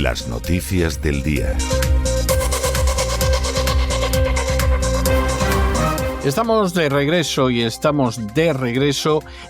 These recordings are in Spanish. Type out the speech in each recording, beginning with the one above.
Las noticias del día. Estamos de regreso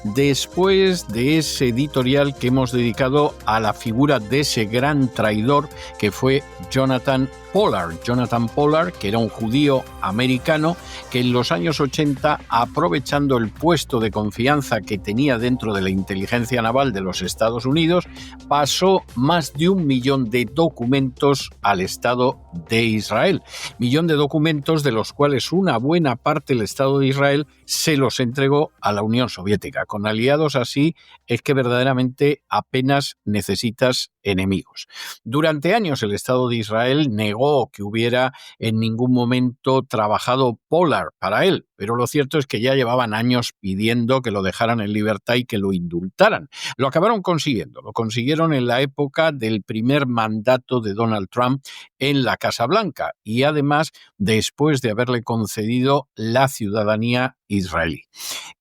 después de ese editorial que hemos dedicado a la figura de ese gran traidor que fue Jonathan Pollard. Jonathan Pollard, que era un judío americano que en los años 80, aprovechando el puesto de confianza que tenía dentro de la inteligencia naval de los Estados Unidos, pasó más de 1 millón de documentos al Estado de Israel. 1 millón de documentos de los cuales una buena parte del Estado de Israel se los entregó a la Unión Soviética. Con aliados así es que verdaderamente apenas necesitas enemigos. Durante años el Estado de Israel negó que hubiera en ningún momento trabajado Pollard para él, pero lo cierto es que ya llevaban años pidiendo que lo dejaran en libertad y que lo indultaran. Lo acabaron consiguiendo, lo consiguieron en la época del primer mandato de Donald Trump en la Casa Blanca y además después de haberle concedido la ciudadanía israelí.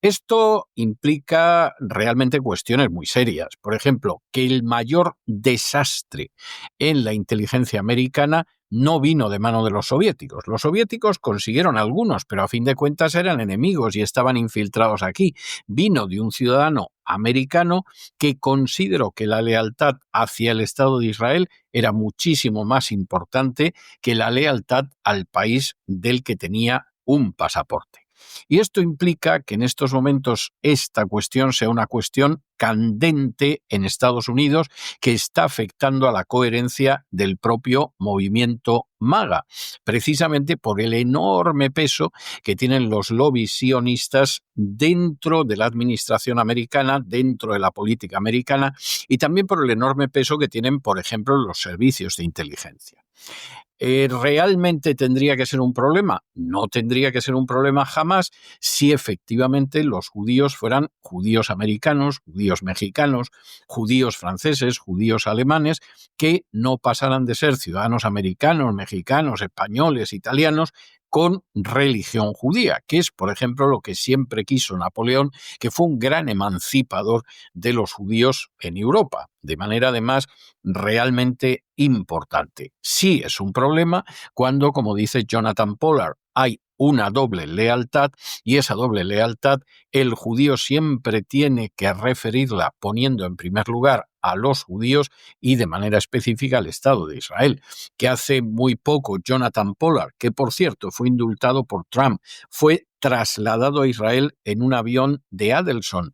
Esto implica realmente cuestiones muy serias. Por ejemplo, que el mayor desastre en la inteligencia americana no vino de mano de los soviéticos. Los soviéticos consiguieron algunos, pero a fin de cuentas eran enemigos y estaban infiltrados aquí. Vino de un ciudadano americano que consideró que la lealtad hacia el Estado de Israel era muchísimo más importante que la lealtad al país del que tenía un pasaporte. Y esto implica que en estos momentos esta cuestión sea una cuestión candente en Estados Unidos que está afectando a la coherencia del propio movimiento MAGA, precisamente por el enorme peso que tienen los lobbies sionistas dentro de la administración americana, dentro de la política americana y también por el enorme peso que tienen, por ejemplo, los servicios de inteligencia. ¿Realmente tendría que ser un problema? No tendría que ser un problema jamás si efectivamente los judíos fueran judíos americanos, judíos mexicanos, judíos franceses, judíos alemanes, que no pasaran de ser ciudadanos americanos, mexicanos, españoles, italianos, con religión judía, que es, por ejemplo, lo que siempre quiso Napoleón, que fue un gran emancipador de los judíos en Europa, de manera además realmente importante. Sí es un problema cuando, como dice Jonathan Pollard, hay una doble lealtad y esa doble lealtad el judío siempre tiene que referirla poniendo en primer lugar a los judíos y de manera específica al Estado de Israel, que hace muy poco Jonathan Pollard, que por cierto fue indultado por Trump, fue trasladado a Israel en un avión de Adelson,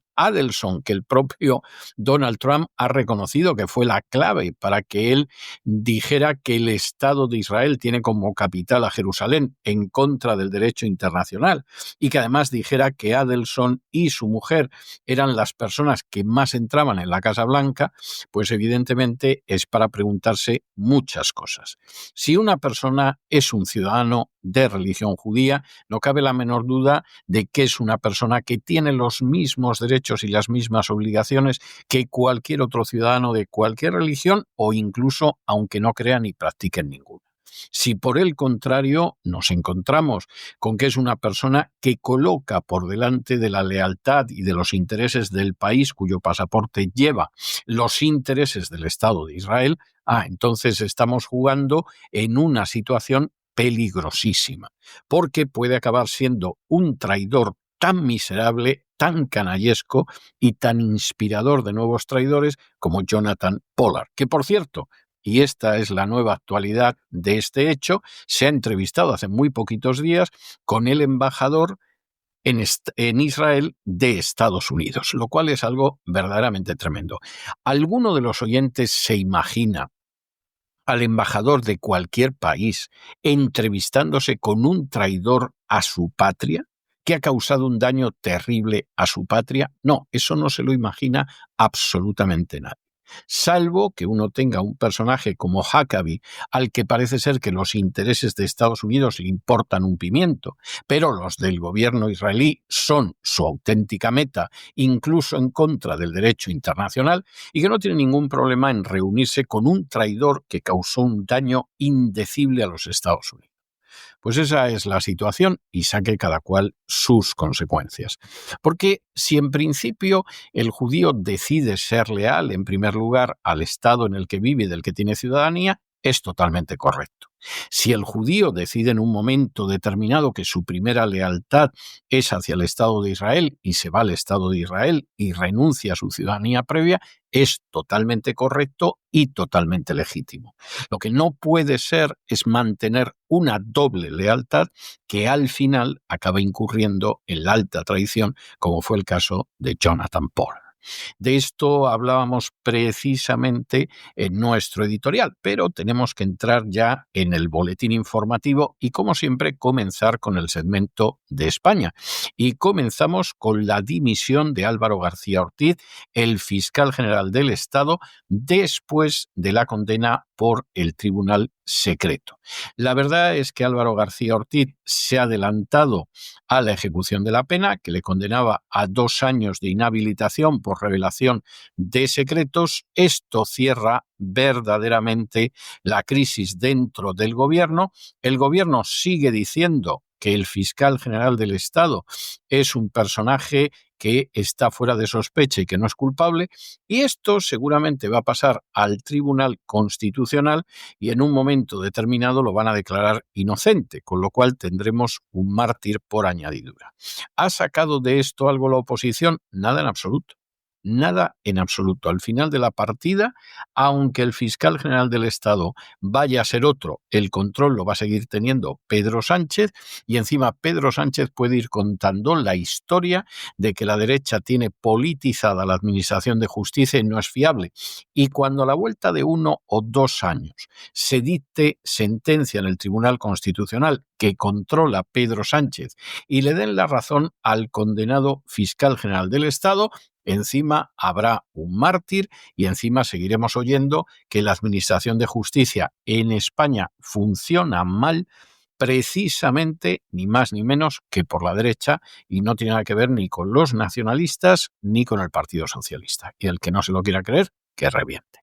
que el propio Donald Trump ha reconocido que fue la clave para que él dijera que el Estado de Israel tiene como capital a Jerusalén en contra del derecho internacional y que además dijera que Adelson y su mujer eran las personas que más entraban en la Casa Blanca, pues evidentemente es para preguntarse muchas cosas. Si una persona es un ciudadano de religión judía, no cabe la menor duda de que es una persona que tiene los mismos derechos y las mismas obligaciones que cualquier otro ciudadano de cualquier religión o incluso aunque no crean ni practiquen ninguna. Si por el contrario nos encontramos con que es una persona que coloca por delante de la lealtad y de los intereses del país cuyo pasaporte lleva los intereses del Estado de Israel, entonces estamos jugando en una situación peligrosísima, porque puede acabar siendo un traidor tan miserable, tan canallesco y tan inspirador de nuevos traidores como Jonathan Pollard, que por cierto, y esta es la nueva actualidad de este hecho, se ha entrevistado hace muy poquitos días con el embajador en Israel de Estados Unidos, lo cual es algo verdaderamente tremendo. ¿Alguno de los oyentes se imagina al embajador de cualquier país entrevistándose con un traidor a su patria, que ha causado un daño terrible a su patria? No, eso no se lo imagina absolutamente nadie. Salvo que uno tenga un personaje como Huckabee, al que parece ser que los intereses de Estados Unidos le importan un pimiento, pero los del gobierno israelí son su auténtica meta, incluso en contra del derecho internacional, y que no tiene ningún problema en reunirse con un traidor que causó un daño indecible a los Estados Unidos. Pues esa es la situación y saque cada cual sus consecuencias. Porque si en principio el judío decide ser leal, en primer lugar, al Estado en el que vive y del que tiene ciudadanía, es totalmente correcto. Si el judío decide en un momento determinado que su primera lealtad es hacia el Estado de Israel y se va al Estado de Israel y renuncia a su ciudadanía previa, es totalmente correcto y totalmente legítimo. Lo que no puede ser es mantener una doble lealtad que al final acaba incurriendo en la alta traición, como fue el caso de Jonathan Pollard. De esto hablábamos precisamente en nuestro editorial, pero tenemos que entrar ya en el boletín informativo y, como siempre, comenzar con el segmento de España. Y comenzamos con la dimisión de Álvaro García Ortiz, el fiscal general del Estado, después de la condena por el Tribunal Secreto. La verdad es que Álvaro García Ortiz se ha adelantado a la ejecución de la pena, que le condenaba a 2 años de inhabilitación por revelación de secretos. Esto cierra verdaderamente la crisis dentro del gobierno. El gobierno sigue diciendo que el fiscal general del Estado es un personaje que está fuera de sospecha y que no es culpable, y esto seguramente va a pasar al Tribunal Constitucional y en un momento determinado lo van a declarar inocente, con lo cual tendremos un mártir por añadidura. ¿Ha sacado de esto algo la oposición? Nada en absoluto. Nada en absoluto. Al final de la partida, aunque el fiscal general del Estado vaya a ser otro, el control lo va a seguir teniendo Pedro Sánchez, y encima Pedro Sánchez puede ir contando la historia de que la derecha tiene politizada la administración de justicia y no es fiable. Y cuando a la vuelta de 1 o 2 años se dicte sentencia en el Tribunal Constitucional que controla Pedro Sánchez y le den la razón al condenado fiscal general del Estado, encima habrá un mártir y encima seguiremos oyendo que la administración de justicia en España funciona mal, precisamente ni más ni menos que por la derecha, y no tiene nada que ver ni con los nacionalistas ni con el Partido Socialista. Y el que no se lo quiera creer, que reviente.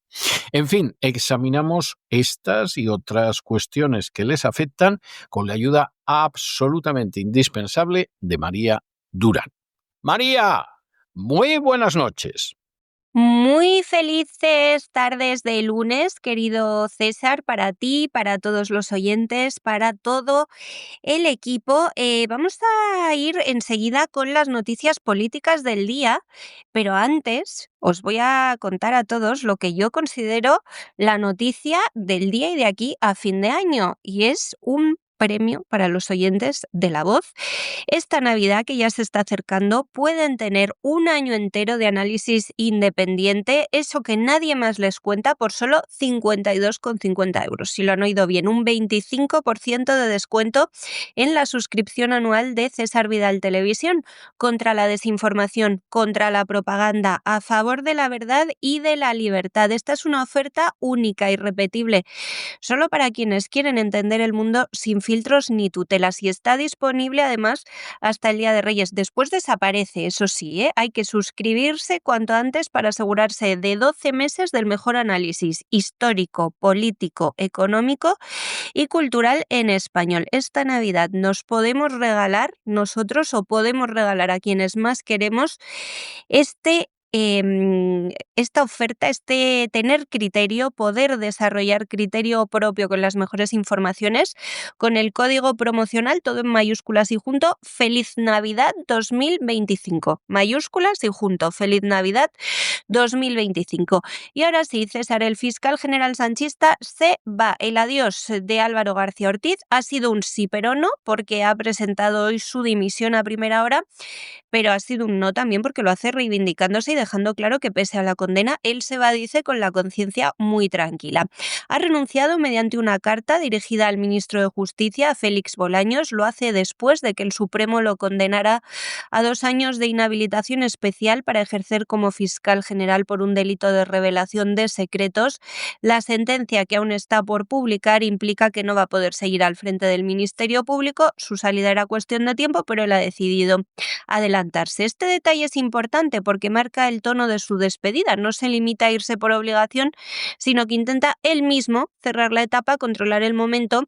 En fin, examinamos estas y otras cuestiones que les afectan con la ayuda absolutamente indispensable de María Durán. María, muy buenas noches. Muy felices tardes de lunes, querido César, para ti, para todos los oyentes, para todo el equipo. Vamos a ir enseguida con las noticias políticas del día, pero antes os voy a contar a todos lo que yo considero la noticia del día y de aquí a fin de año, y es un premio para los oyentes de La Voz. Esta Navidad, que ya se está acercando, pueden tener un año entero de análisis independiente, eso que nadie más les cuenta, por solo 52,50 euros. Si lo han oído bien, un 25% de descuento en la suscripción anual de César Vidal Televisión, contra la desinformación, contra la propaganda, a favor de la verdad y de la libertad. Esta es una oferta única e irrepetible, solo para quienes quieren entender el mundo sin filtros ni tutelas, y está disponible además hasta el Día de Reyes. Después desaparece, eso sí, hay que suscribirse cuanto antes para asegurarse de 12 meses del mejor análisis histórico, político, económico y cultural en español. Esta Navidad nos podemos regalar nosotros, o podemos regalar a quienes más queremos, esta oferta, tener criterio, poder desarrollar criterio propio con las mejores informaciones, con el código promocional, todo en mayúsculas y junto, Feliz Navidad 2025. Mayúsculas y junto, Feliz Navidad 2025. Y ahora sí, César, el fiscal general sanchista se va. El adiós de Álvaro García Ortiz ha sido un sí pero no, porque ha presentado hoy su dimisión a primera hora, pero ha sido un no también porque lo hace reivindicándose y dejando claro que pese a la condena, él se va, dice, con la conciencia muy tranquila. Ha renunciado mediante una carta dirigida al ministro de Justicia, Félix Bolaños. Lo hace después de que el Supremo lo condenara a 2 años de inhabilitación especial para ejercer como fiscal general por un delito de revelación de secretos. La sentencia, que aún está por publicar, implica que no va a poder seguir al frente del Ministerio Público. Su salida era cuestión de tiempo, pero él ha decidido adelantarse. Este detalle es importante porque marca el tono de su despedida. No se limita a irse por obligación, sino que intenta él mismo cerrar la etapa, controlar el momento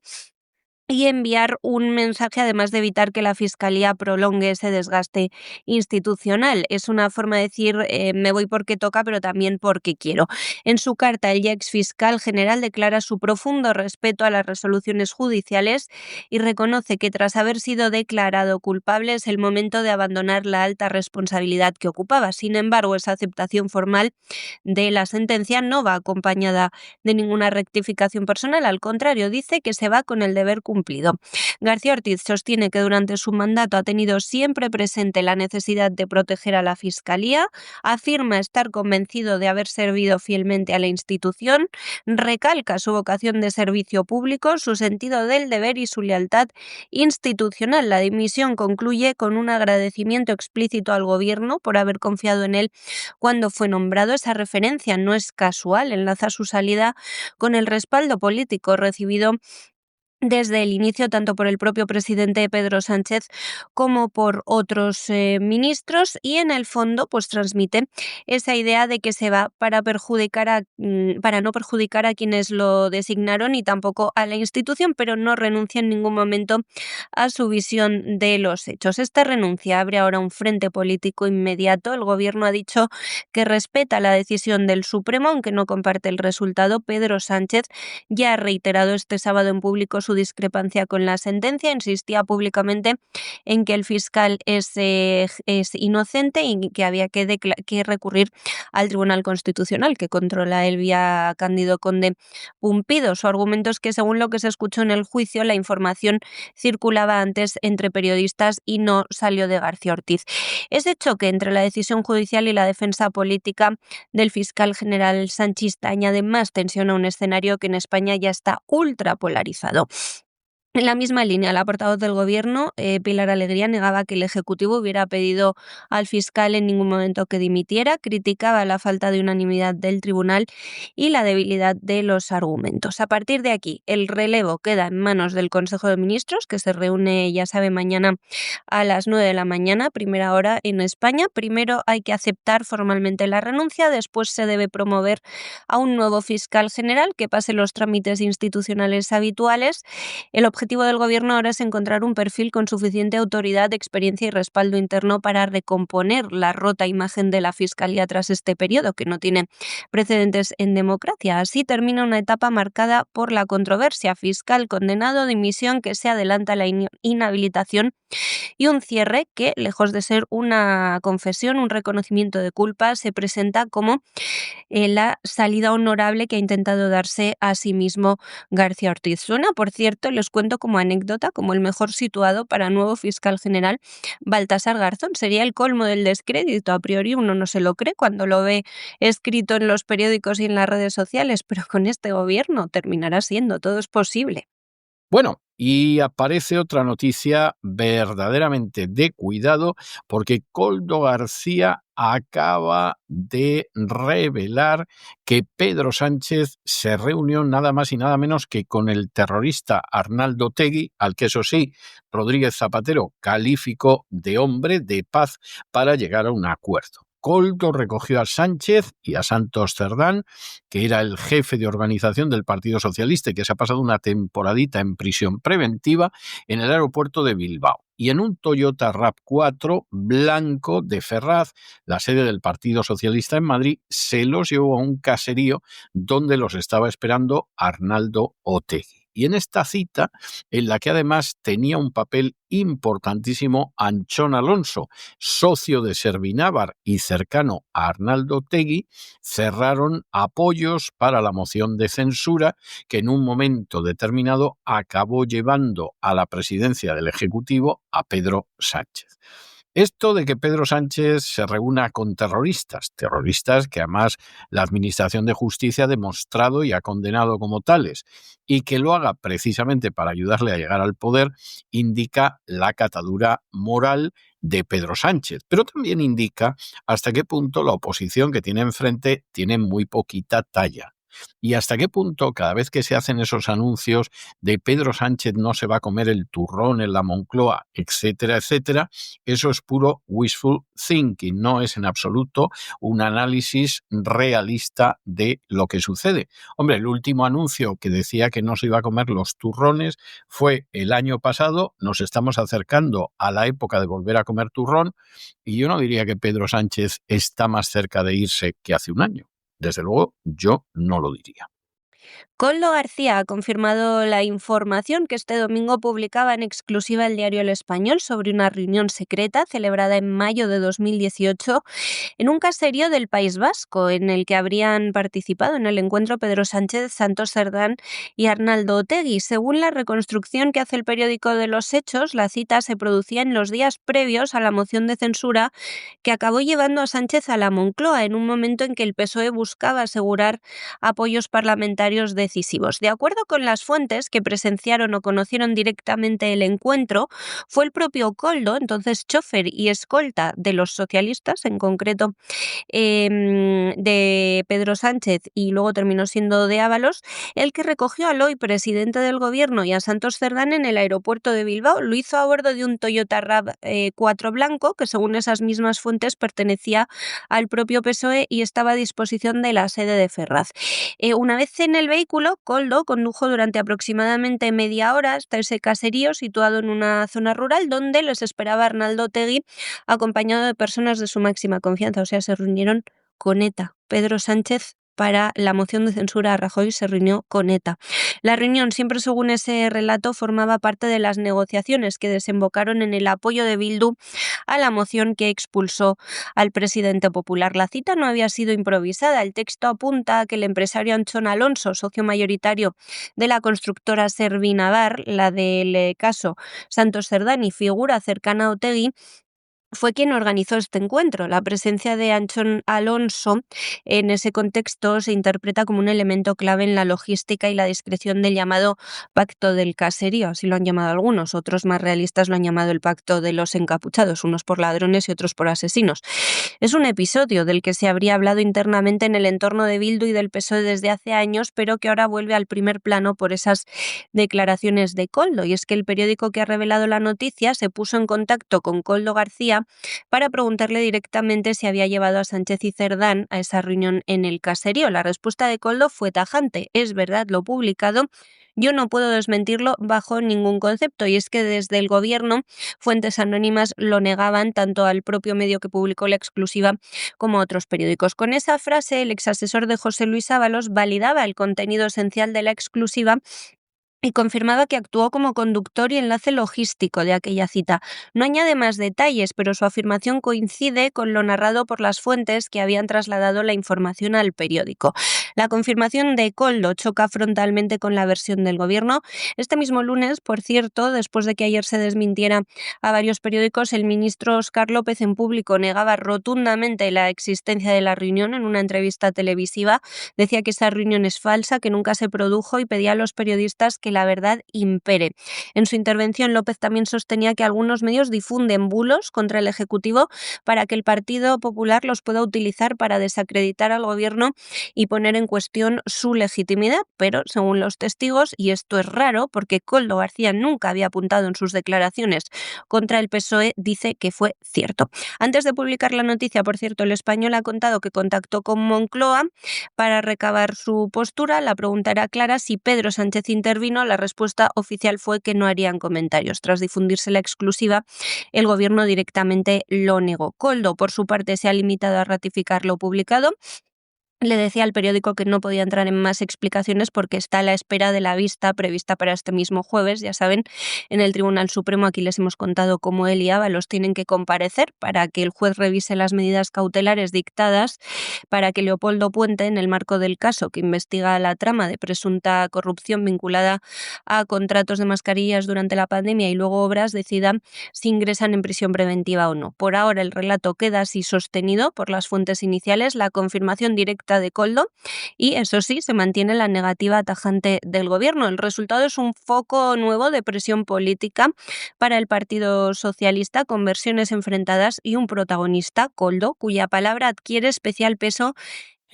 y enviar un mensaje, además de evitar que la Fiscalía prolongue ese desgaste institucional. Es una forma de decir, me voy porque toca, pero también porque quiero. En su carta, el ya exfiscal general declara su profundo respeto a las resoluciones judiciales y reconoce que tras haber sido declarado culpable es el momento de abandonar la alta responsabilidad que ocupaba. Sin embargo, esa aceptación formal de la sentencia no va acompañada de ninguna rectificación personal, al contrario, dice que se va con el deber cumplido. García Ortiz sostiene que durante su mandato ha tenido siempre presente la necesidad de proteger a la Fiscalía, afirma estar convencido de haber servido fielmente a la institución, recalca su vocación de servicio público, su sentido del deber y su lealtad institucional. La dimisión concluye con un agradecimiento explícito al Gobierno por haber confiado en él cuando fue nombrado. Esa referencia no es casual, enlaza su salida con el respaldo político recibido desde el inicio tanto por el propio presidente Pedro Sánchez como por otros ministros, y en el fondo pues transmite esa idea de que se va para no perjudicar a quienes lo designaron y tampoco a la institución, pero no renuncia en ningún momento a su visión de los hechos. Esta renuncia abre ahora un frente político inmediato. El Gobierno ha dicho que respeta la decisión del Supremo, aunque no comparte el resultado. Pedro Sánchez ya ha reiterado este sábado en público su discrepancia con la sentencia, insistía públicamente en que el fiscal es inocente y que había que recurrir al Tribunal Constitucional, que controla el vía Cándido Conde Pumpido. Su argumento es que, según lo que se escuchó en el juicio, la información circulaba antes entre periodistas y no salió de García Ortiz. Ese choque entre la decisión judicial y la defensa política del fiscal general sanchista añade más tensión a un escenario que en España ya está ultra polarizado. En la misma línea, la portavoz del Gobierno, Pilar Alegría, negaba que el Ejecutivo hubiera pedido al fiscal en ningún momento que dimitiera, criticaba la falta de unanimidad del tribunal y la debilidad de los argumentos. A partir de aquí, el relevo queda en manos del Consejo de Ministros, que se reúne, ya sabe, mañana a las 9 de la mañana, primera hora en España. Primero hay que aceptar formalmente la renuncia, después se debe promover a un nuevo fiscal general que pase los trámites institucionales habituales. El objetivo del Gobierno ahora es encontrar un perfil con suficiente autoridad, experiencia y respaldo interno para recomponer la rota imagen de la Fiscalía tras este periodo, que no tiene precedentes en democracia. Así termina una etapa marcada por la controversia: fiscal condenado, dimisión que se adelanta la inhabilitación y un cierre que, lejos de ser una confesión, un reconocimiento de culpa, se presenta como la salida honorable que ha intentado darse a sí mismo García Ortiz. Suena, por cierto, les cuento como anécdota, como el mejor situado para nuevo fiscal general, Baltasar Garzón. Sería el colmo del descrédito. A priori uno no se lo cree cuando lo ve escrito en los periódicos y en las redes sociales, pero con este Gobierno terminará siendo, todo es posible. Bueno, y aparece otra noticia verdaderamente de cuidado, porque Koldo García acaba de revelar que Pedro Sánchez se reunió nada más y nada menos que con el terrorista Arnaldo Otegi, al que, eso sí, Rodríguez Zapatero calificó de hombre de paz, para llegar a un acuerdo. Koldo recogió a Sánchez y a Santos Cerdán, que era el jefe de organización del Partido Socialista y que se ha pasado una temporadita en prisión preventiva, en el aeropuerto de Bilbao. Y en un Toyota RAV4 blanco de Ferraz, la sede del Partido Socialista en Madrid, se los llevó a un caserío donde los estaba esperando Arnaldo Otegi. Y en esta cita, en la que además tenía un papel importantísimo Anchón Alonso, socio de Servinávar y cercano a Arnaldo Otegi, cerraron apoyos para la moción de censura que en un momento determinado acabó llevando a la presidencia del Ejecutivo a Pedro Sánchez. Esto de que Pedro Sánchez se reúna con terroristas que además la Administración de Justicia ha demostrado y ha condenado como tales, y que lo haga precisamente para ayudarle a llegar al poder, indica la catadura moral de Pedro Sánchez, pero también indica hasta qué punto la oposición que tiene enfrente tiene muy poquita talla. Y hasta qué punto cada vez que se hacen esos anuncios de Pedro Sánchez no se va a comer el turrón en la Moncloa, etcétera, etcétera, eso es puro wishful thinking, no es en absoluto un análisis realista de lo que sucede. Hombre, el último anuncio que decía que no se iba a comer los turrones fue el año pasado, nos estamos acercando a la época de volver a comer turrón y yo no diría que Pedro Sánchez está más cerca de irse que hace un año. Desde luego, yo no lo diría. Koldo García ha confirmado la información que este domingo publicaba en exclusiva el diario El Español sobre una reunión secreta celebrada en mayo de 2018 en un caserío del País Vasco, en el que habrían participado en el encuentro Pedro Sánchez, Santos Cerdán y Arnaldo Otegi. Según la reconstrucción que hace el periódico de los Hechos, la cita se producía en los días previos a la moción de censura que acabó llevando a Sánchez a la Moncloa, en un momento en que el PSOE buscaba asegurar apoyos parlamentarios decisivos. De acuerdo con las fuentes que presenciaron o conocieron directamente el encuentro, fue el propio Koldo, entonces chofer y escolta de los socialistas, en concreto de Pedro Sánchez y luego terminó siendo de Ábalos, el que recogió al hoy presidente del gobierno y a Santos Cerdán en el aeropuerto de Bilbao. Lo hizo a bordo de un Toyota RAV4 blanco que, según esas mismas fuentes, pertenecía al propio PSOE y estaba a disposición de la sede de Ferraz. Una vez en el vehículo, Koldo condujo durante aproximadamente media hora hasta ese caserío situado en una zona rural donde les esperaba Arnaldo Otegi, acompañado de personas de su máxima confianza. O sea, se reunieron con ETA. Pedro Sánchez, para la moción de censura a Rajoy, se reunió con ETA. La reunión, siempre según ese relato, formaba parte de las negociaciones que desembocaron en el apoyo de Bildu a la moción que expulsó al presidente popular. La cita no había sido improvisada. El texto apunta a que el empresario Anchón Alonso, socio mayoritario de la constructora Servinavar, la del caso Santos Cerdán y figura cercana a Otegi, fue quien organizó este encuentro. La presencia de Anchón Alonso en ese contexto se interpreta como un elemento clave en la logística y la discreción del llamado Pacto del Caserío, así lo han llamado algunos. Otros más realistas lo han llamado el Pacto de los Encapuchados, unos por ladrones y otros por asesinos. Es un episodio del que se habría hablado internamente en el entorno de Bildu y del PSOE desde hace años, pero que ahora vuelve al primer plano por esas declaraciones de Koldo. Y es que el periódico que ha revelado la noticia se puso en contacto con Koldo García para preguntarle directamente si había llevado a Sánchez y Cerdán a esa reunión en el caserío. La respuesta de Koldo fue tajante: es verdad lo publicado, yo no puedo desmentirlo bajo ningún concepto. Y es que desde el gobierno fuentes anónimas lo negaban, tanto al propio medio que publicó la exclusiva como a otros periódicos. Con esa frase, el exasesor de José Luis Ábalos validaba el contenido esencial de la exclusiva y confirmaba que actuó como conductor y enlace logístico de aquella cita. No añade más detalles, pero su afirmación coincide con lo narrado por las fuentes que habían trasladado la información al periódico. La confirmación de Koldo choca frontalmente con la versión del gobierno. Este mismo lunes, por cierto, después de que ayer se desmintiera a varios periódicos, el ministro Óscar López en público negaba rotundamente la existencia de la reunión en una entrevista televisiva. Decía que esa reunión es falsa, que nunca se produjo, y pedía a los periodistas que la verdad impere. En su intervención, López también sostenía que algunos medios difunden bulos contra el Ejecutivo para que el Partido Popular los pueda utilizar para desacreditar al gobierno y poner en cuestión su legitimidad. Pero, según los testigos, y esto es raro porque Koldo García nunca había apuntado en sus declaraciones contra el PSOE, dice que fue cierto. Antes de publicar la noticia, por cierto, El Español ha contado que contactó con Moncloa para recabar su postura. La pregunta era clara: si Pedro Sánchez intervino. La respuesta oficial fue que no harían comentarios. Tras difundirse la exclusiva, el gobierno directamente lo negó. Koldo, por su parte, se ha limitado a ratificar lo publicado. Le decía al periódico que no podía entrar en más explicaciones porque está a la espera de la vista prevista para este mismo jueves. Ya saben, en el Tribunal Supremo aquí les hemos contado cómo él y Ábalos tienen que comparecer para que el juez revise las medidas cautelares dictadas para que Leopoldo Puente, en el marco del caso que investiga la trama de presunta corrupción vinculada a contratos de mascarillas durante la pandemia y luego obras, decida si ingresan en prisión preventiva o no. Por ahora el relato queda así sostenido por las fuentes iniciales, la confirmación directa de Koldo, y eso sí, se mantiene la negativa tajante del gobierno. El resultado es un foco nuevo de presión política para el Partido Socialista, con versiones enfrentadas y un protagonista, Koldo, cuya palabra adquiere especial peso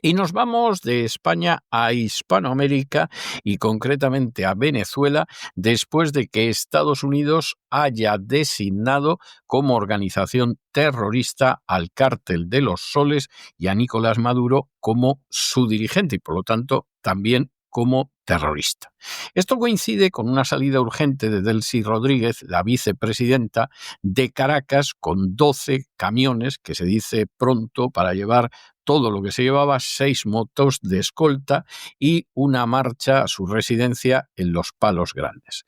Y nos vamos de España a Hispanoamérica y concretamente a Venezuela, después de que Estados Unidos haya designado como organización terrorista al Cártel de los Soles y a Nicolás Maduro como su dirigente y por lo tanto también como terrorista. Esto coincide con una salida urgente de Delcy Rodríguez, la vicepresidenta, de Caracas con 12 camiones, que se dice pronto, para llevar todo lo que se llevaba, 6 motos de escolta y una marcha a su residencia en Los Palos Grandes.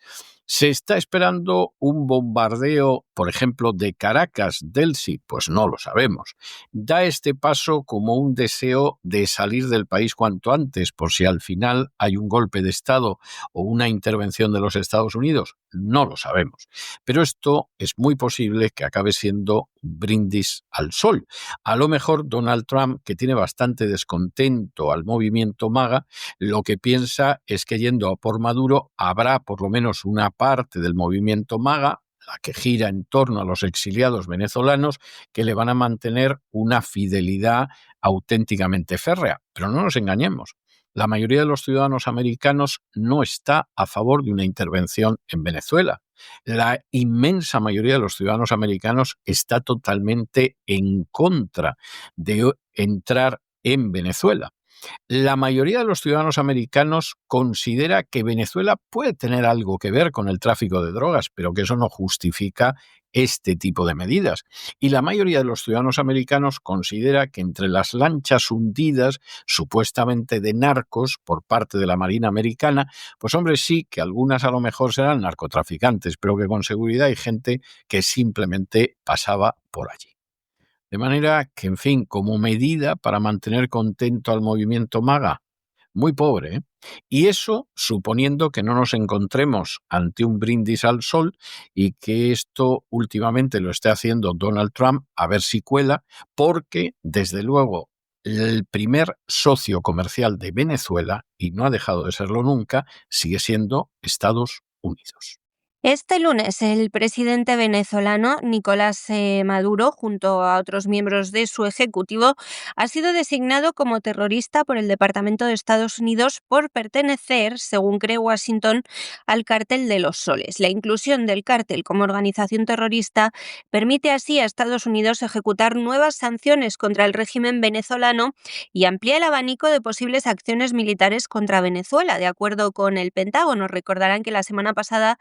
¿Se está esperando un bombardeo, por ejemplo, de Caracas, Delcy? Pues no lo sabemos. Da este paso como un deseo de salir del país cuanto antes, por si al final hay un golpe de Estado o una intervención de los Estados Unidos. No lo sabemos. Pero esto es muy posible que acabe siendo un brindis al sol. A lo mejor Donald Trump, que tiene bastante descontento al movimiento MAGA, lo que piensa es que yendo a por Maduro habrá por lo menos una parte del movimiento MAGA, la que gira en torno a los exiliados venezolanos, que le van a mantener una fidelidad auténticamente férrea. Pero no nos engañemos. La mayoría de los ciudadanos americanos no está a favor de una intervención en Venezuela. La inmensa mayoría de los ciudadanos americanos está totalmente en contra de entrar en Venezuela. La mayoría de los ciudadanos americanos considera que Venezuela puede tener algo que ver con el tráfico de drogas, pero que eso no justifica este tipo de medidas. Y la mayoría de los ciudadanos americanos considera que entre las lanchas hundidas, supuestamente de narcos por parte de la Marina americana, pues hombre, sí, que algunas a lo mejor serán narcotraficantes, pero que con seguridad hay gente que simplemente pasaba por allí. De manera que, en fin, como medida para mantener contento al movimiento MAGA, muy pobre, ¿eh? Y eso suponiendo que no nos encontremos ante un brindis al sol y que esto últimamente lo esté haciendo Donald Trump, a ver si cuela, porque, desde luego, el primer socio comercial de Venezuela, y no ha dejado de serlo nunca, sigue siendo Estados Unidos. Este lunes, el presidente venezolano Nicolás Maduro, junto a otros miembros de su ejecutivo, ha sido designado como terrorista por el Departamento de Estados Unidos por pertenecer, según cree Washington, al Cártel de los Soles. La inclusión del cártel como organización terrorista permite así a Estados Unidos ejecutar nuevas sanciones contra el régimen venezolano y amplía el abanico de posibles acciones militares contra Venezuela, de acuerdo con el Pentágono. Recordarán que la semana pasada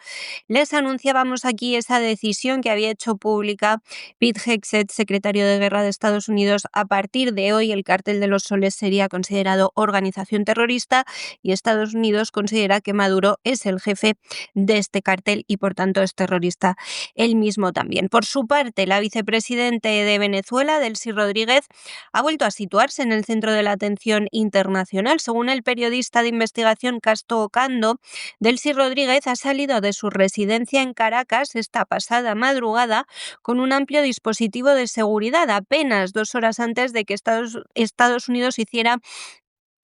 les anunciábamos aquí esa decisión que había hecho pública Pete Hegseth, secretario de Guerra de Estados Unidos. A partir de hoy, el Cártel de los Soles sería considerado organización terrorista y Estados Unidos considera que Maduro es el jefe de este cártel y, por tanto, es terrorista él mismo también. Por su parte, la vicepresidenta de Venezuela, Delcy Rodríguez, ha vuelto a situarse en el centro de la atención internacional. Según el periodista de investigación Casto Ocando, Delcy Rodríguez ha salido de su residencia en Caracas esta pasada madrugada con un amplio dispositivo de seguridad, apenas 2 horas antes de que Estados Unidos hiciera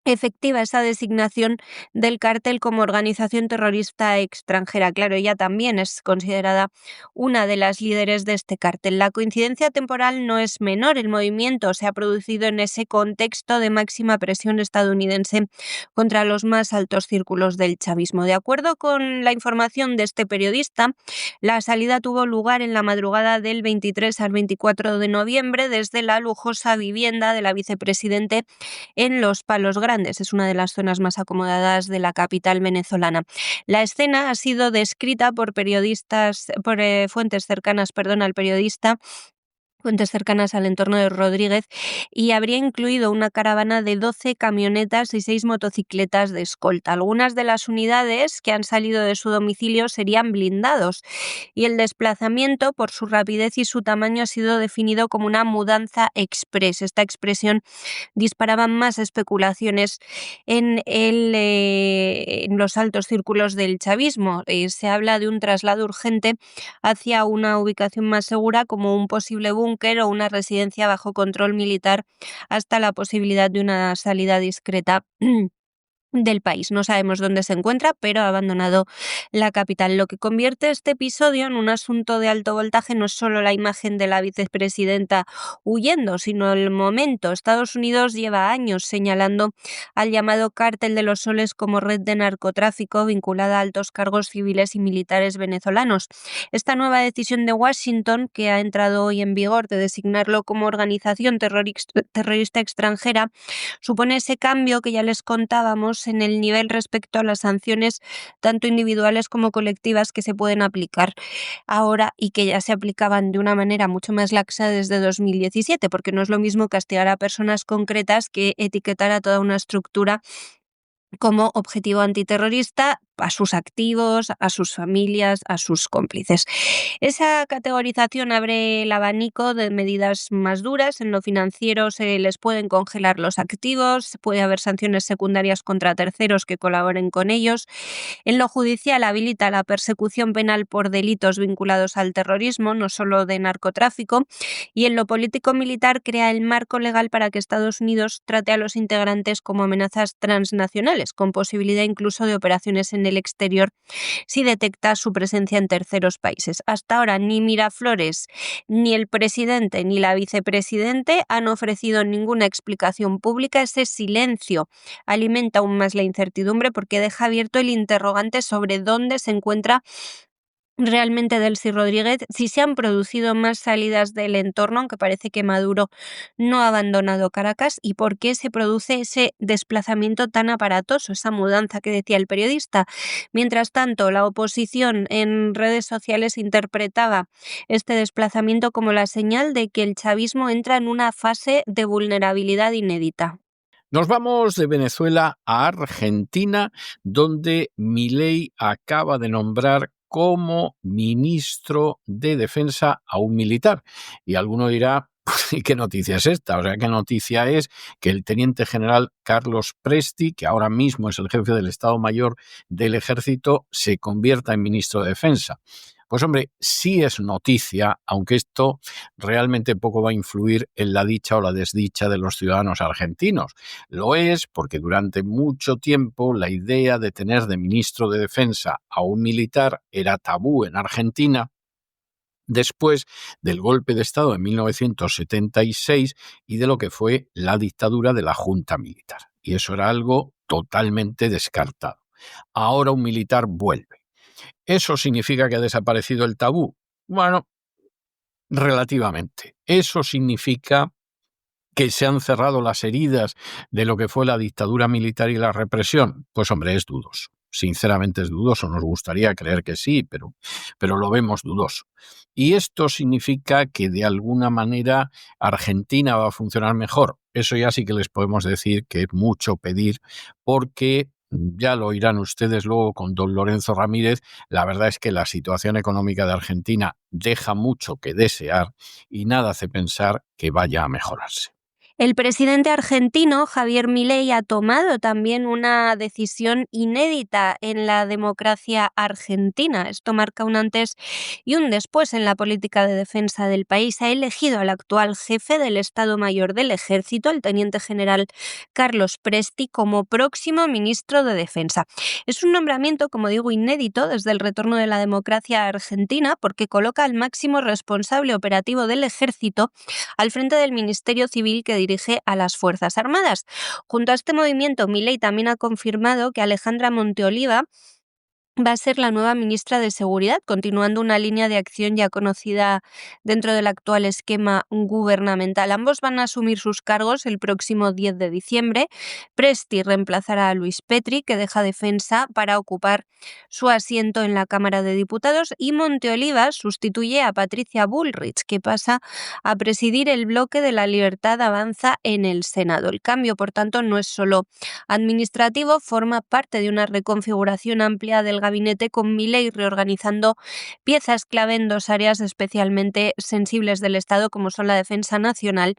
efectiva esa designación del cártel como organización terrorista extranjera. Claro, ella también es considerada una de las líderes de este cártel. La coincidencia temporal no es menor. El movimiento se ha producido en ese contexto de máxima presión estadounidense contra los más altos círculos del chavismo. De acuerdo con la información de este periodista, la salida tuvo lugar en la madrugada del 23 al 24 de noviembre desde la lujosa vivienda de la vicepresidente en Los Palos Grandes. Es una de las zonas más acomodadas de la capital venezolana. La escena ha sido descrita por fuentes cercanas, al periodista, fuentes cercanas al entorno de Rodríguez, y habría incluido una caravana de 12 camionetas y 6 motocicletas de escolta. Algunas de las unidades que han salido de su domicilio serían blindados y el desplazamiento, por su rapidez y su tamaño, ha sido definido como una mudanza express. Esta expresión disparaba más especulaciones en los altos círculos del chavismo. Se habla de un traslado urgente hacia una ubicación más segura, como un posible búnker o una residencia bajo control militar, hasta la posibilidad de una salida discreta del país. No sabemos dónde se encuentra, pero ha abandonado la capital. Lo que convierte este episodio en un asunto de alto voltaje no es solo la imagen de la vicepresidenta huyendo, sino el momento. Estados Unidos lleva años señalando al llamado Cártel de los Soles como red de narcotráfico vinculada a altos cargos civiles y militares venezolanos. Esta nueva decisión de Washington, que ha entrado hoy en vigor, de designarlo como organización terrorista extranjera, supone ese cambio que ya les contábamos en el nivel respecto a las sanciones tanto individuales como colectivas que se pueden aplicar ahora y que ya se aplicaban de una manera mucho más laxa desde 2017, porque no es lo mismo castigar a personas concretas que etiquetar a toda una estructura como objetivo antiterrorista a sus activos, a sus familias, a sus cómplices. Esa categorización abre el abanico de medidas más duras. En lo financiero se les pueden congelar los activos, puede haber sanciones secundarias contra terceros que colaboren con ellos. En lo judicial habilita la persecución penal por delitos vinculados al terrorismo, no solo de narcotráfico. Y en lo político-militar crea el marco legal para que Estados Unidos trate a los integrantes como amenazas transnacionales, con posibilidad incluso de operaciones en el exterior si detecta su presencia en terceros países. Hasta ahora ni Miraflores, ni el presidente, ni la vicepresidente han ofrecido ninguna explicación pública. Ese silencio alimenta aún más la incertidumbre porque deja abierto el interrogante sobre dónde se encuentra realmente Delcy Rodríguez, si se han producido más salidas del entorno, aunque parece que Maduro no ha abandonado Caracas, y por qué se produce ese desplazamiento tan aparatoso, esa mudanza que decía el periodista. Mientras tanto, la oposición en redes sociales interpretaba este desplazamiento como la señal de que el chavismo entra en una fase de vulnerabilidad inédita. Nos vamos de Venezuela a Argentina, donde Milei acaba de nombrar como ministro de Defensa a un militar. Y alguno dirá, ¿y qué noticia es esta? O sea, ¿qué noticia es que el teniente general Carlos Presti, que ahora mismo es el jefe del Estado Mayor del Ejército, se convierta en ministro de Defensa? Pues hombre, sí es noticia, aunque esto realmente poco va a influir en la dicha o la desdicha de los ciudadanos argentinos. Lo es porque durante mucho tiempo la idea de tener de ministro de Defensa a un militar era tabú en Argentina, después del golpe de Estado de 1976 y de lo que fue la dictadura de la Junta Militar. Y eso era algo totalmente descartado. Ahora un militar vuelve. ¿Eso significa que ha desaparecido el tabú? Bueno, relativamente. Eso significa que se han cerrado las heridas de lo que fue la dictadura militar y la represión. Pues hombre, es dudoso. Sinceramente es dudoso. Nos gustaría creer que sí, pero lo vemos dudoso. Y esto significa que de alguna manera Argentina va a funcionar mejor. Eso ya sí que les podemos decir que es mucho pedir, porque ya lo oirán ustedes luego con don Lorenzo Ramírez, la verdad es que la situación económica de Argentina deja mucho que desear y nada hace pensar que vaya a mejorarse. El presidente argentino, Javier Milei, ha tomado también una decisión inédita en la democracia argentina. Esto marca un antes y un después en la política de defensa del país. Ha elegido al actual jefe del Estado Mayor del Ejército, el teniente general Carlos Presti, como próximo ministro de Defensa. Es un nombramiento, como digo, inédito desde el retorno de la democracia argentina, porque coloca al máximo responsable operativo del Ejército al frente del Ministerio Civil que dirige a las Fuerzas Armadas. Junto a este movimiento, Milei también ha confirmado que Alejandra Monteoliva va a ser la nueva ministra de Seguridad, continuando una línea de acción ya conocida dentro del actual esquema gubernamental. Ambos van a asumir sus cargos el próximo 10 de diciembre. Presti reemplazará a Luis Petri, que deja Defensa para ocupar su asiento en la Cámara de Diputados, y Monteoliva sustituye a Patricia Bullrich, que pasa a presidir el bloque de la Libertad Avanza en el Senado. El cambio, por tanto, no es solo administrativo, forma parte de una reconfiguración amplia del gabinete, con Milei reorganizando piezas clave en dos áreas especialmente sensibles del Estado, como son la defensa nacional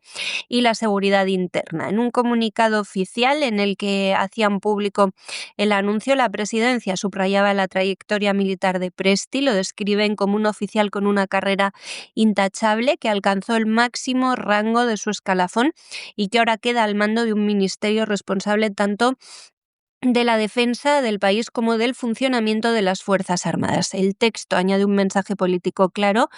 y la seguridad interna. En un comunicado oficial en el que hacían público el anuncio, la presidencia subrayaba la trayectoria militar de Presti, lo describen como un oficial con una carrera intachable que alcanzó el máximo rango de su escalafón y que ahora queda al mando de un ministerio responsable tanto de la defensa del país como del funcionamiento de las Fuerzas Armadas. El texto añade un mensaje político claro.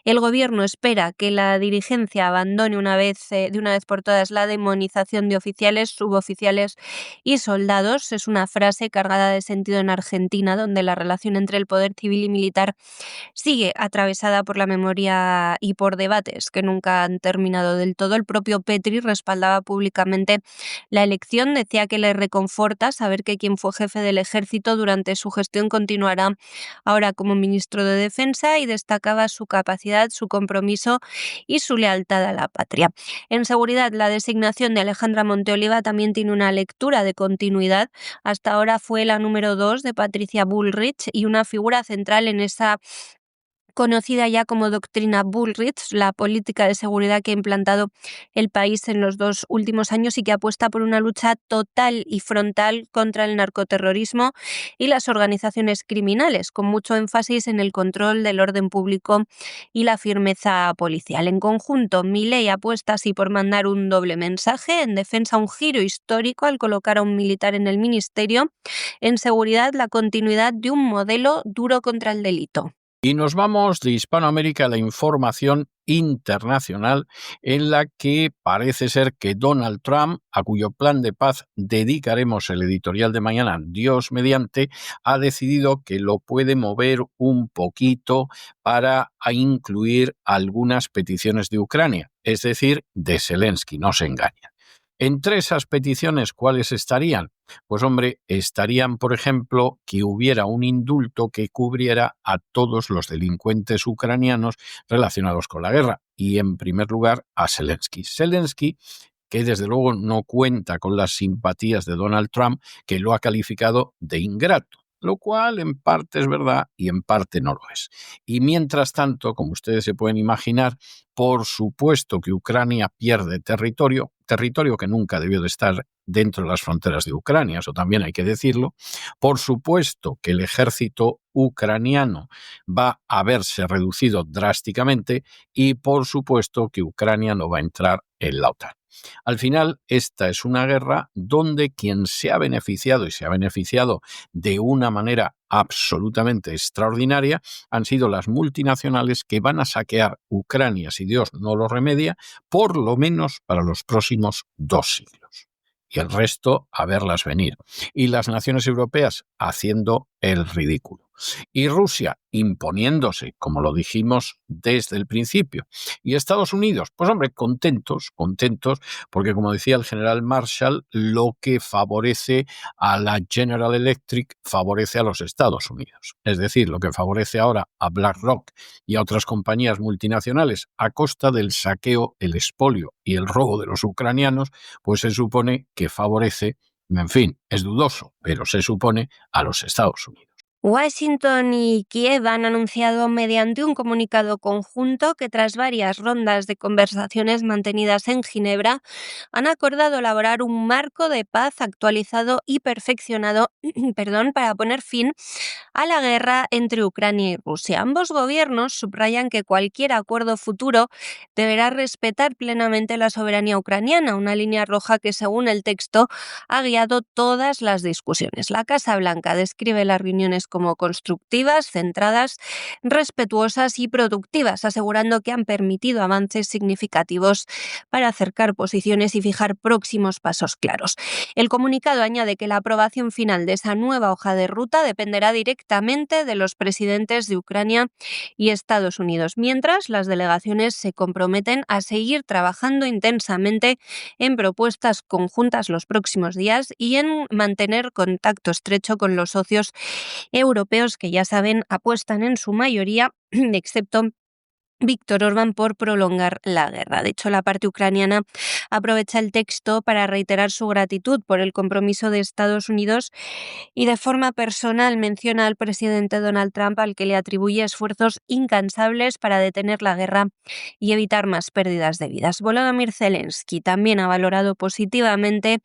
El gobierno espera que la dirigencia abandone de una vez por todas la demonización de oficiales, suboficiales y soldados. Es una frase cargada de sentido en Argentina, donde la relación entre el poder civil y militar sigue atravesada por la memoria y por debates que nunca han terminado del todo. El propio Petri respaldaba públicamente la elección, decía que le reconforta saber que quien fue jefe del ejército durante su gestión continuará ahora como ministro de Defensa, y destacaba su capacidad, su compromiso y su lealtad a la patria. En seguridad, la designación de Alejandra Monteoliva también tiene una lectura de continuidad. Hasta ahora fue la número 2 de Patricia Bullrich y una figura central en esa conocida ya como doctrina Bullrich, la política de seguridad que ha implantado el país en los 2 últimos años y que apuesta por una lucha total y frontal contra el narcoterrorismo y las organizaciones criminales, con mucho énfasis en el control del orden público y la firmeza policial. En conjunto, Milei apuesta así por mandar un doble mensaje: en defensa, un giro histórico al colocar a un militar en el ministerio; en seguridad, la continuidad de un modelo duro contra el delito. Y nos vamos de Hispanoamérica a la información internacional, en la que parece ser que Donald Trump, a cuyo plan de paz dedicaremos el editorial de mañana, Dios mediante, ha decidido que lo puede mover un poquito para incluir algunas peticiones de Ucrania, es decir, de Zelensky, no se engañen. Entre esas peticiones, ¿cuáles estarían? Pues hombre, estarían, por ejemplo, que hubiera un indulto que cubriera a todos los delincuentes ucranianos relacionados con la guerra, y en primer lugar a Zelensky. Zelensky, que desde luego no cuenta con las simpatías de Donald Trump, que lo ha calificado de ingrato, lo cual en parte es verdad y en parte no lo es. Y mientras tanto, como ustedes se pueden imaginar, por supuesto que Ucrania pierde territorio que nunca debió de estar dentro de las fronteras de Ucrania, eso también hay que decirlo. Por supuesto que el ejército ucraniano va a verse reducido drásticamente, y por supuesto que Ucrania no va a entrar en la OTAN. Al final, esta es una guerra donde quien se ha beneficiado, y se ha beneficiado de una manera absolutamente extraordinaria, han sido las multinacionales, que van a saquear Ucrania, si Dios no lo remedia, por lo menos para los próximos 2 siglos. Y el resto a verlas venir. Y las naciones europeas haciendo el ridículo. Y Rusia imponiéndose, como lo dijimos desde el principio. Y Estados Unidos, pues hombre, contentos, porque como decía el general Marshall, lo que favorece a la General Electric favorece a los Estados Unidos. Es decir, lo que favorece ahora a BlackRock y a otras compañías multinacionales a costa del saqueo, el expolio y el robo de los ucranianos, pues se supone que favorece, en fin, es dudoso, pero se supone, a los Estados Unidos. Washington y Kiev han anunciado mediante un comunicado conjunto que, tras varias rondas de conversaciones mantenidas en Ginebra, han acordado elaborar un marco de paz actualizado y perfeccionado para poner fin a la guerra entre Ucrania y Rusia. Ambos gobiernos subrayan que cualquier acuerdo futuro deberá respetar plenamente la soberanía ucraniana, una línea roja que, según el texto, ha guiado todas las discusiones. La Casa Blanca describe las reuniones como constructivas, centradas, respetuosas y productivas, asegurando que han permitido avances significativos para acercar posiciones y fijar próximos pasos claros. El comunicado añade que la aprobación final de esa nueva hoja de ruta dependerá directamente de los presidentes de Ucrania y Estados Unidos, mientras las delegaciones se comprometen a seguir trabajando intensamente en propuestas conjuntas los próximos días y en mantener contacto estrecho con los socios europeos, que ya saben apuestan en su mayoría, excepto Víctor Orbán, por prolongar la guerra. De hecho, la parte ucraniana aprovecha el texto para reiterar su gratitud por el compromiso de Estados Unidos y de forma personal menciona al presidente Donald Trump, al que le atribuye esfuerzos incansables para detener la guerra y evitar más pérdidas de vidas. Volodymyr Zelensky también ha valorado positivamente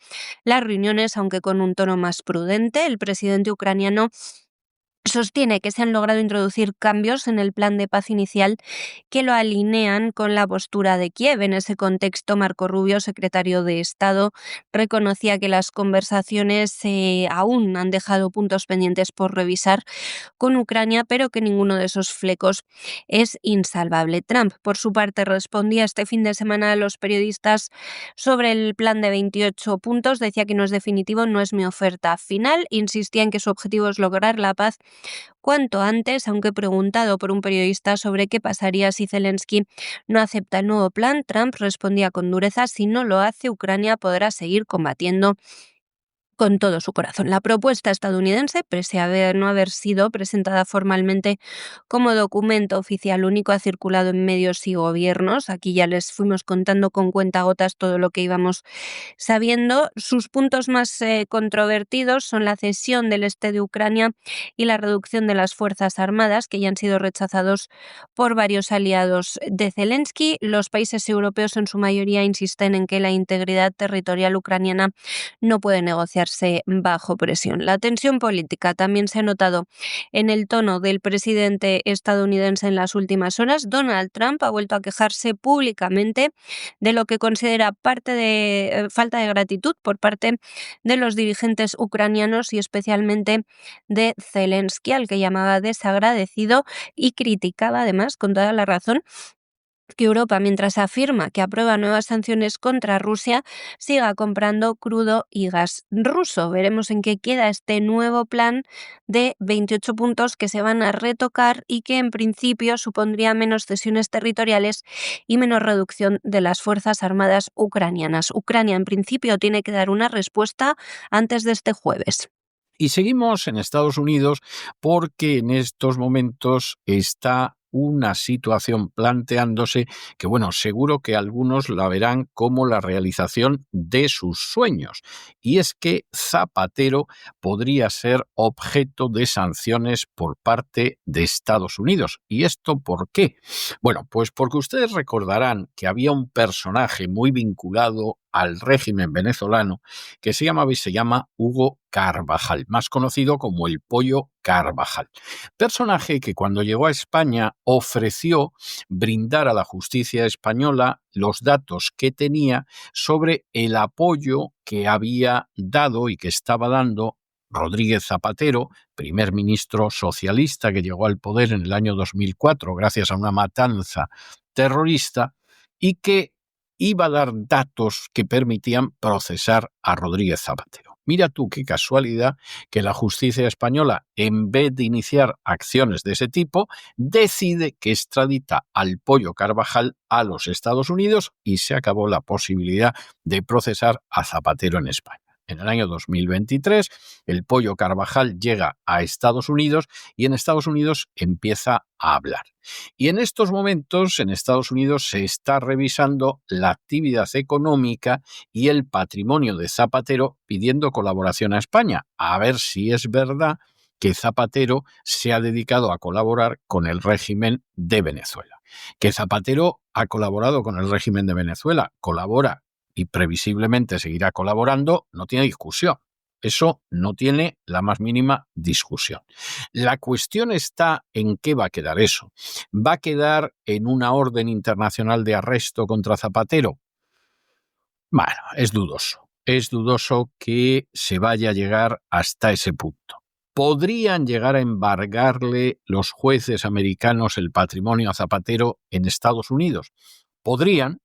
las reuniones, aunque con un tono más prudente. El presidente ucraniano Sostiene que se han logrado introducir cambios en el plan de paz inicial que lo alinean con la postura de Kiev. En ese contexto, Marco Rubio, secretario de Estado, reconocía que las conversaciones aún han dejado puntos pendientes por revisar con Ucrania, pero que ninguno de esos flecos es insalvable. Trump, por su parte, respondía este fin de semana a los periodistas sobre el plan de 28 puntos. Decía que no es definitivo, no es mi oferta final. Insistía en que su objetivo es lograr la paz cuanto antes, aunque preguntado por un periodista sobre qué pasaría si Zelensky no acepta el nuevo plan, Trump respondía con dureza: si no lo hace, Ucrania podrá seguir combatiendo con todo su corazón. La propuesta estadounidense, pese a no haber sido presentada formalmente como documento oficial único, ha circulado en medios y gobiernos. Aquí ya les fuimos contando con cuentagotas todo lo que íbamos sabiendo. Sus puntos más controvertidos son la cesión del este de Ucrania y la reducción de las fuerzas armadas, que ya han sido rechazados por varios aliados de Zelensky. Los países europeos en su mayoría insisten en que la integridad territorial ucraniana no puede negociarse bajo presión. La tensión política también se ha notado en el tono del presidente estadounidense en las últimas horas. Donald Trump ha vuelto a quejarse públicamente de lo que considera parte de falta de gratitud por parte de los dirigentes ucranianos y especialmente de Zelensky, al que llamaba desagradecido, y criticaba además, con toda la razón, que Europa, mientras afirma que aprueba nuevas sanciones contra Rusia, siga comprando crudo y gas ruso. Veremos en qué queda este nuevo plan de 28 puntos que se van a retocar y que en principio supondría menos cesiones territoriales y menos reducción de las fuerzas armadas ucranianas. Ucrania en principio tiene que dar una respuesta antes de este jueves. Y seguimos en Estados Unidos porque en estos momentos está una situación planteándose que, bueno, seguro que algunos la verán como la realización de sus sueños. Y es que Zapatero podría ser objeto de sanciones por parte de Estados Unidos. ¿Y esto por qué? Bueno, pues porque ustedes recordarán que había un personaje muy vinculado al régimen venezolano que se llamaba y se llama Hugo Carvajal, más conocido como el Pollo Carvajal. Personaje que cuando llegó a España ofreció brindar a la justicia española los datos que tenía sobre el apoyo que había dado y que estaba dando Rodríguez Zapatero, primer ministro socialista que llegó al poder en el año 2004 gracias a una matanza terrorista, y que iba a dar datos que permitían procesar a Rodríguez Zapatero. Mira tú qué casualidad que la justicia española, en vez de iniciar acciones de ese tipo, decide que extradita al Pollo Carvajal a los Estados Unidos y se acabó la posibilidad de procesar a Zapatero en España. En el año 2023, el Pollo Carvajal llega a Estados Unidos y en Estados Unidos empieza a hablar. Y en estos momentos, en Estados Unidos, se está revisando la actividad económica y el patrimonio de Zapatero pidiendo colaboración a España, a ver si es verdad que Zapatero se ha dedicado a colaborar con el régimen de Venezuela. Que Zapatero ha colaborado con el régimen de Venezuela, colabora y previsiblemente seguirá colaborando, no tiene discusión. Eso no tiene la más mínima discusión. La cuestión está en qué va a quedar eso. ¿Va a quedar en una orden internacional de arresto contra Zapatero? Bueno, es dudoso. Es dudoso que se vaya a llegar hasta ese punto. ¿Podrían llegar a embargarle los jueces americanos el patrimonio a Zapatero en Estados Unidos? Podrían,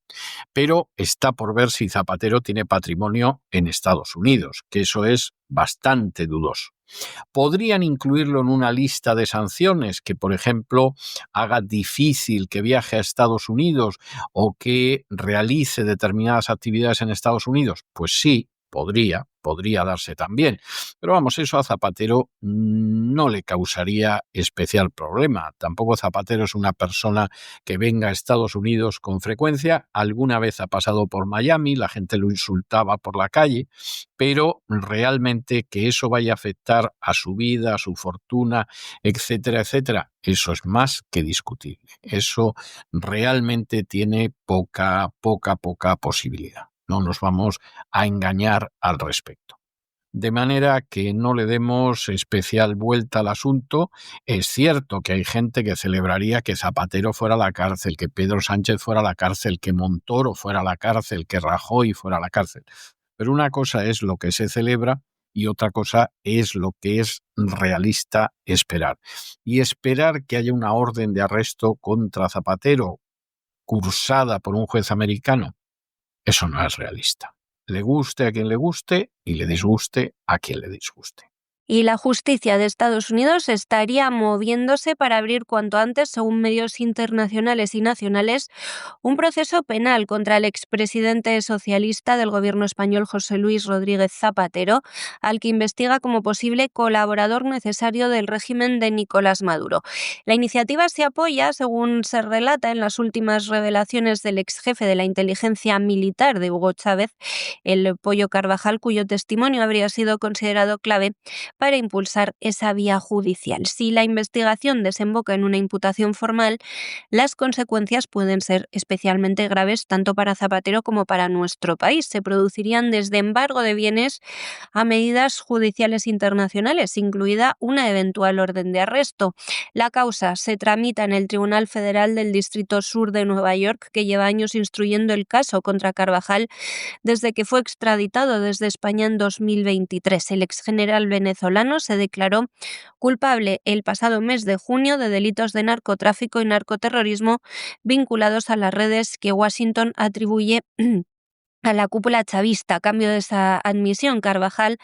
pero está por ver si Zapatero tiene patrimonio en Estados Unidos, que eso es bastante dudoso. Podrían incluirlo en una lista de sanciones que, por ejemplo, haga difícil que viaje a Estados Unidos o que realice determinadas actividades en Estados Unidos. Pues sí, podría darse también. Pero vamos, eso a Zapatero no le causaría especial problema. Tampoco Zapatero es una persona que venga a Estados Unidos con frecuencia. Alguna vez ha pasado por Miami, la gente lo insultaba por la calle, pero realmente que eso vaya a afectar a su vida, a su fortuna, etcétera, etcétera, eso es más que discutible. Eso realmente tiene poca posibilidad. No nos vamos a engañar al respecto. De manera que no le demos especial vuelta al asunto. Es cierto que hay gente que celebraría que Zapatero fuera a la cárcel, que Pedro Sánchez fuera a la cárcel, que Montoro fuera a la cárcel, que Rajoy fuera a la cárcel. Pero una cosa es lo que se celebra y otra cosa es lo que es realista esperar. Y esperar que haya una orden de arresto contra Zapatero cursada por un juez americano, eso no es realista. Le guste a quien le guste y le disguste a quien le disguste. Y la justicia de Estados Unidos estaría moviéndose para abrir cuanto antes, según medios internacionales y nacionales, un proceso penal contra el expresidente socialista del gobierno español José Luis Rodríguez Zapatero, al que investiga como posible colaborador necesario del régimen de Nicolás Maduro. La iniciativa se apoya, según se relata en las últimas revelaciones del exjefe de la inteligencia militar de Hugo Chávez, el Pollo Carvajal, cuyo testimonio habría sido considerado clave para impulsar esa vía judicial. Si la investigación desemboca en una imputación formal, las consecuencias pueden ser especialmente graves tanto para Zapatero como para nuestro país. Se producirían desde embargo de bienes a medidas judiciales internacionales, incluida una eventual orden de arresto. La causa se tramita en el Tribunal Federal del Distrito Sur de Nueva York, que lleva años instruyendo el caso contra Carvajal desde que fue extraditado desde España en 2023. El exgeneral venezolano se declaró culpable el pasado mes de junio de delitos de narcotráfico y narcoterrorismo vinculados a las redes que Washington atribuye a la cúpula chavista. A cambio de esa admisión, Carvajal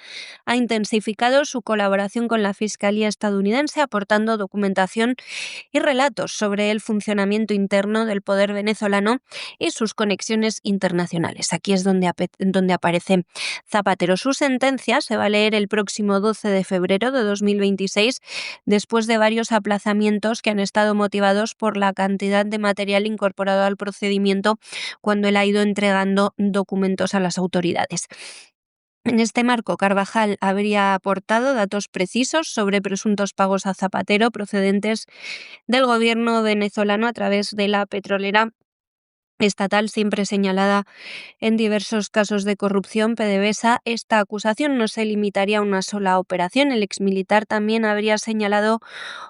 ha intensificado su colaboración con la Fiscalía estadounidense, aportando documentación y relatos sobre el funcionamiento interno del poder venezolano y sus conexiones internacionales. Aquí es donde aparece Zapatero. Su sentencia se va a leer el próximo 12 de febrero de 2026, después de varios aplazamientos que han estado motivados por la cantidad de material incorporado al procedimiento cuando él ha ido entregando documentos a las autoridades. En este marco, Carvajal habría aportado datos precisos sobre presuntos pagos a Zapatero procedentes del gobierno venezolano a través de la petrolera estatal, siempre señalada en diversos casos de corrupción, PDVSA. Esta acusación no se limitaría a una sola operación. El exmilitar también habría señalado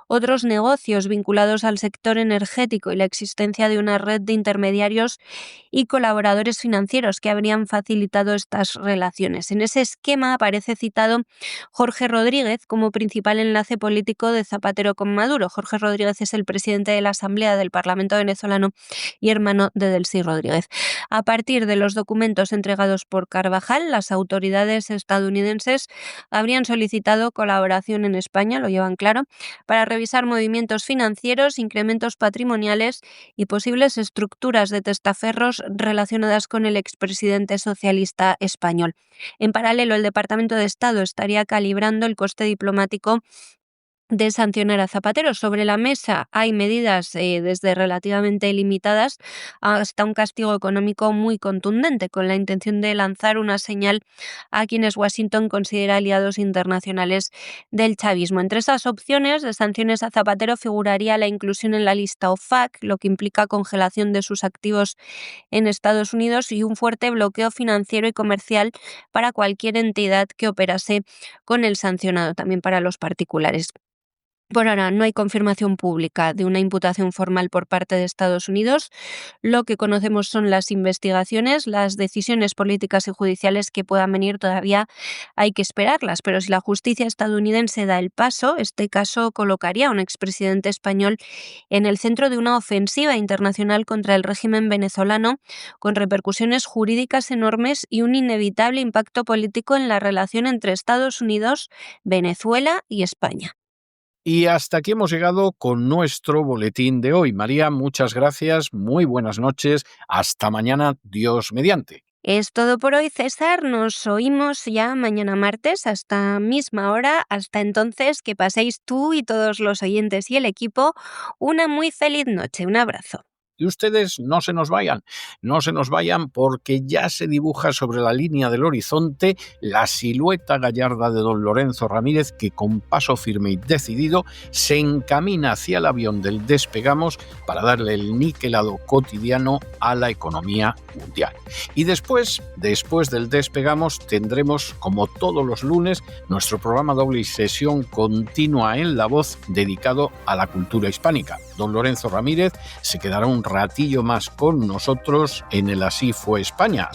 otros negocios vinculados al sector energético y la existencia de una red de intermediarios y colaboradores financieros que habrían facilitado estas relaciones. En ese esquema aparece citado Jorge Rodríguez como principal enlace político de Zapatero con Maduro. Jorge Rodríguez es el presidente de la Asamblea del Parlamento venezolano y hermano de Delcy Rodríguez. A partir de los documentos entregados por Carvajal, las autoridades estadounidenses habrían solicitado colaboración en España, lo llevan claro, para revisar movimientos financieros, incrementos patrimoniales y posibles estructuras de testaferros relacionadas con el expresidente socialista español. En paralelo, el Departamento de Estado estaría calibrando el coste diplomático de sancionar a Zapatero. Sobre la mesa hay medidas desde relativamente limitadas hasta un castigo económico muy contundente, con la intención de lanzar una señal a quienes Washington considera aliados internacionales del chavismo. Entre esas opciones de sanciones a Zapatero figuraría la inclusión en la lista OFAC, lo que implica congelación de sus activos en Estados Unidos y un fuerte bloqueo financiero y comercial para cualquier entidad que operase con el sancionado, también para los particulares. Por ahora no hay confirmación pública de una imputación formal por parte de Estados Unidos. Lo que conocemos son las investigaciones, las decisiones políticas y judiciales que puedan venir todavía hay que esperarlas, pero si la justicia estadounidense da el paso, este caso colocaría a un expresidente español en el centro de una ofensiva internacional contra el régimen venezolano, con repercusiones jurídicas enormes y un inevitable impacto político en la relación entre Estados Unidos, Venezuela y España. Y hasta aquí hemos llegado con nuestro boletín de hoy. María, muchas gracias, muy buenas noches, hasta mañana, Dios mediante. Es todo por hoy, César. Nos oímos ya mañana martes, hasta misma hora. Hasta entonces, que paséis tú y todos los oyentes y el equipo una muy feliz noche. Un abrazo. Y ustedes no se nos vayan porque ya se dibuja sobre la línea del horizonte la silueta gallarda de don Lorenzo Ramírez, que con paso firme y decidido se encamina hacia el avión del Despegamos para darle el niquelado cotidiano a la economía mundial. Y después del Despegamos tendremos, como todos los lunes, nuestro programa doble y sesión continua en La Voz dedicado a la cultura hispánica. Don Lorenzo Ramírez se quedará un ratillo más con nosotros en el Así fue España,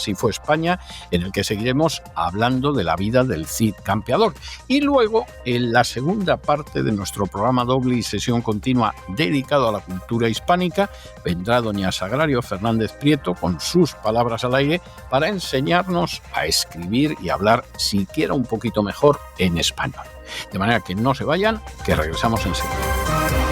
en el que seguiremos hablando de la vida del Cid Campeador. Y luego, en la segunda parte de nuestro programa doble y sesión continua dedicado a la cultura hispánica, vendrá doña Sagrario Fernández Prieto con sus palabras al aire para enseñarnos a escribir y hablar siquiera un poquito mejor en español. De manera que no se vayan, que regresamos enseguida.